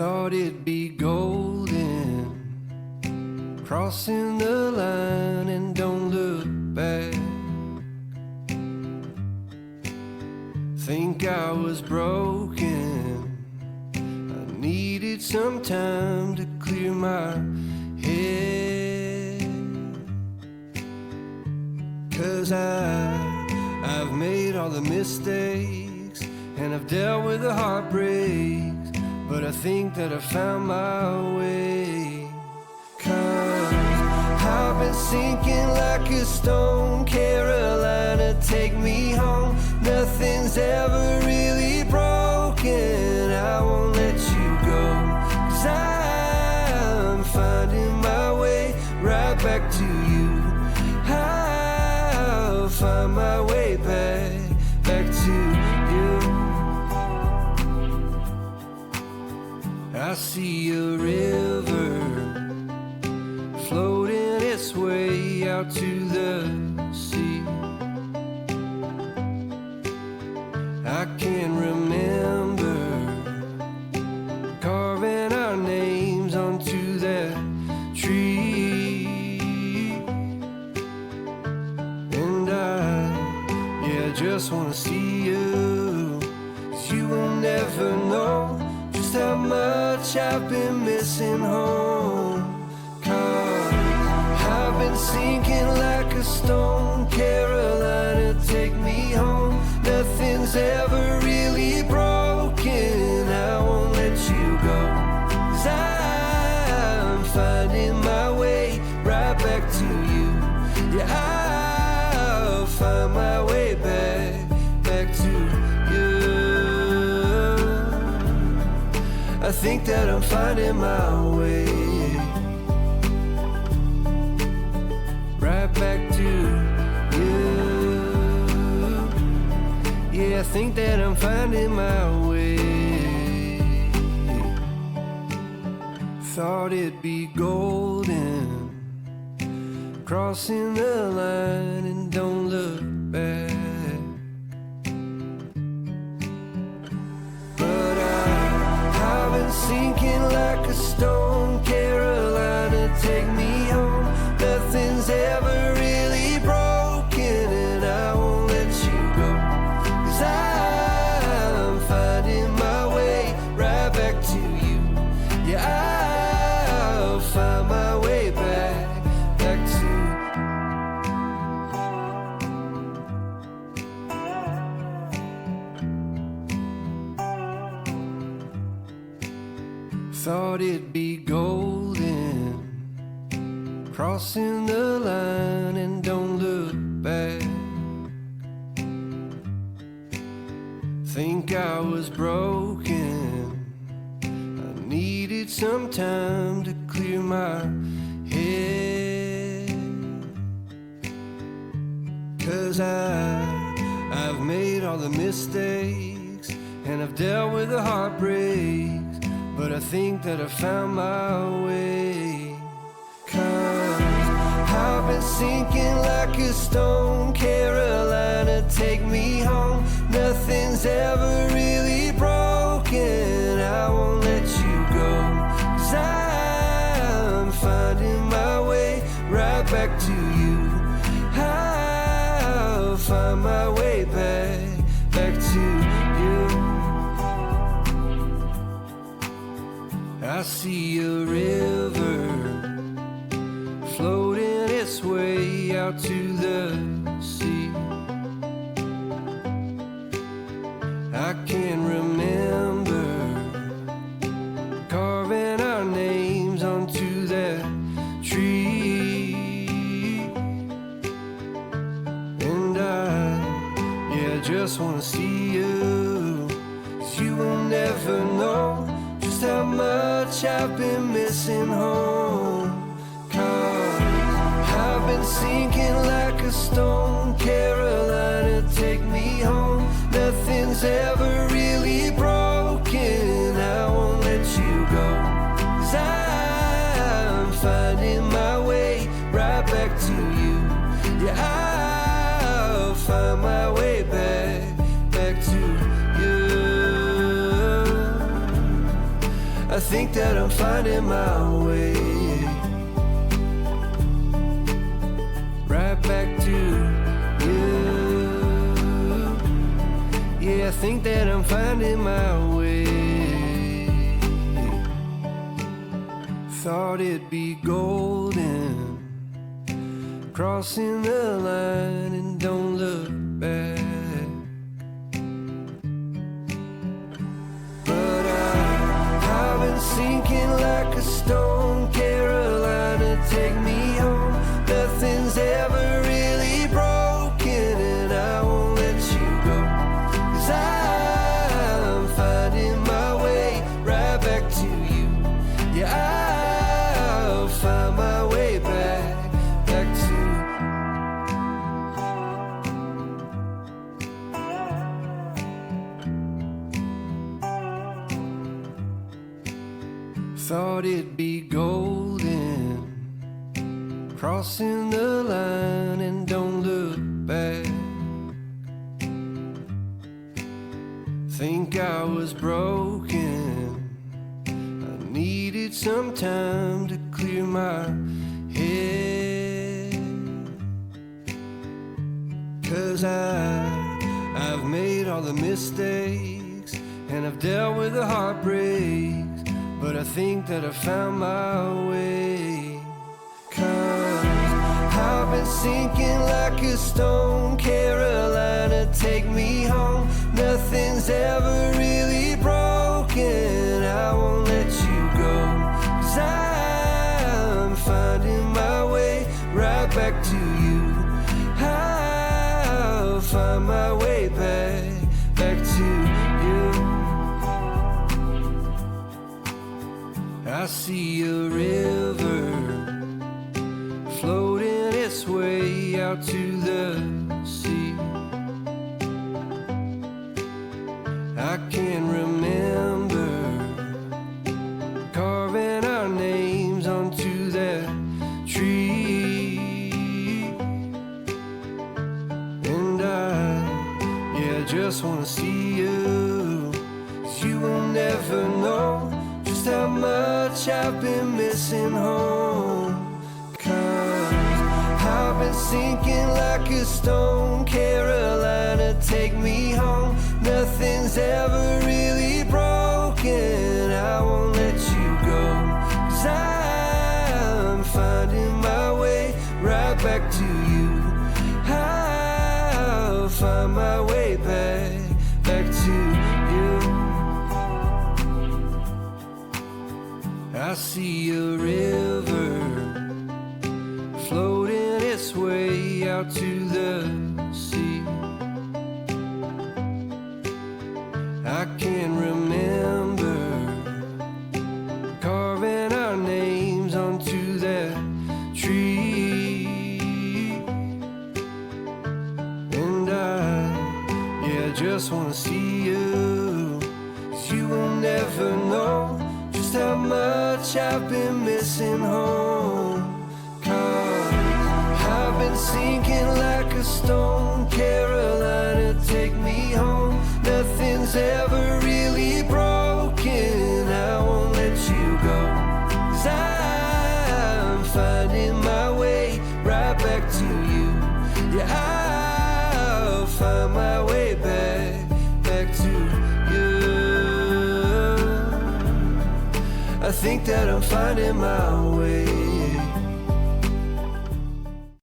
Thought it'd be golden, crossing the line and don't look back. Think I was broken, I needed some time to clear my head. 'Cause I've made all the mistakes and I've dealt with the heartbreaks, but I think that I found my way. 'Cause I've been sinking like a stone. Carolina, take me home. Nothing's ever really broken. I won't let you go. 'Cause I'm finding my way right back to you. I'll find my way back to you. I see a river floating its way out to the sea. I can remember carving our names onto that tree. And I just wanna see you, 'cause you will never know just how much I've been missing home. 'Cause I've been sinking like a stone. Carolina, take me home. Nothing's ever really broken. I won't let you go. 'Cause I'm finding my way right back to you. Yeah, I'll find my way back to you. I think that I'm finding my way right back to you. Yeah, I think that I'm finding my way. Thought it'd be golden, crossing the line and don't look back. But I've been sinking like a stone. Carolina, take me home. Nothing's ever really broken, and I won't let you go. 'Cause I'm finding my way right back to you. Yeah, I'll find my way back to you. Thought it'd be golden, crossing the line and don't look back. Think I was broken, I needed some time to clear my head. 'Cause I've made all the mistakes and I've dealt with the heartbreaks, but I think that I found my way. 'Cause I've been sinking like a stone. Carolina, take me home. Nothing's ever really broken. I won't let you go. 'Cause I'm finding my way right back to you. I'll find my way back to you. I see a river floating its way out to the sea. I can remember carving our names onto that tree. And I just wanna see you, 'cause you will never know just how much I've been missing home. 'Cause I've been sinking like a stone. Carolina, take me home. Nothing's ever really broken. I won't let you go. 'Cause I'm finding my way right back to you. Yeah, I'll find my way back to you. I think that I'm finding my way right back to you. Yeah, I think that I'm finding my way. Thought it'd be golden, crossing the line and don't look back. But I've been sinking like a stone. Carolina, take me home. Nothing's ever really broken, and I won't let you go. 'Cause I'm finding my way right back to you. Yeah, I'll find my way back to. Thought it'd be golden, crossing the line and don't look back. Think I was broken, I needed some time to clear my head. 'Cause I've made all the mistakes and I've dealt with the heartbreaks, but I think that I found my way. 'Cause I've been sinking like a stone. Carolina, take me home. Nothing's ever really broken, I won't let you go. 'Cause I'm finding my way right back to you. I'll find my way back to you. I see a river floating its way out to the sea. I can remember carving our names onto that tree. And I just wanna see you, 'cause you will never know just how much I've been missing home. 'Cause I've been sinking like a stone. Carolina, take me home. Nothing's ever really broken, I won't let you go. 'Cause I'm finding my way right back to you. I'll find my way back to you. I see a river floating its way out to the sea. I can remember carving our names onto that tree. And I just wanna see you, 'cause you will never know just how much I've been missing home. 'Cause I've been sinking like a stone. Carolina, take me home. Nothing's ever really broken, I won't let you go. 'Cause I'm finding my way right back to you. Yeah, I'll find my way back to you. I think that I'm finding my way.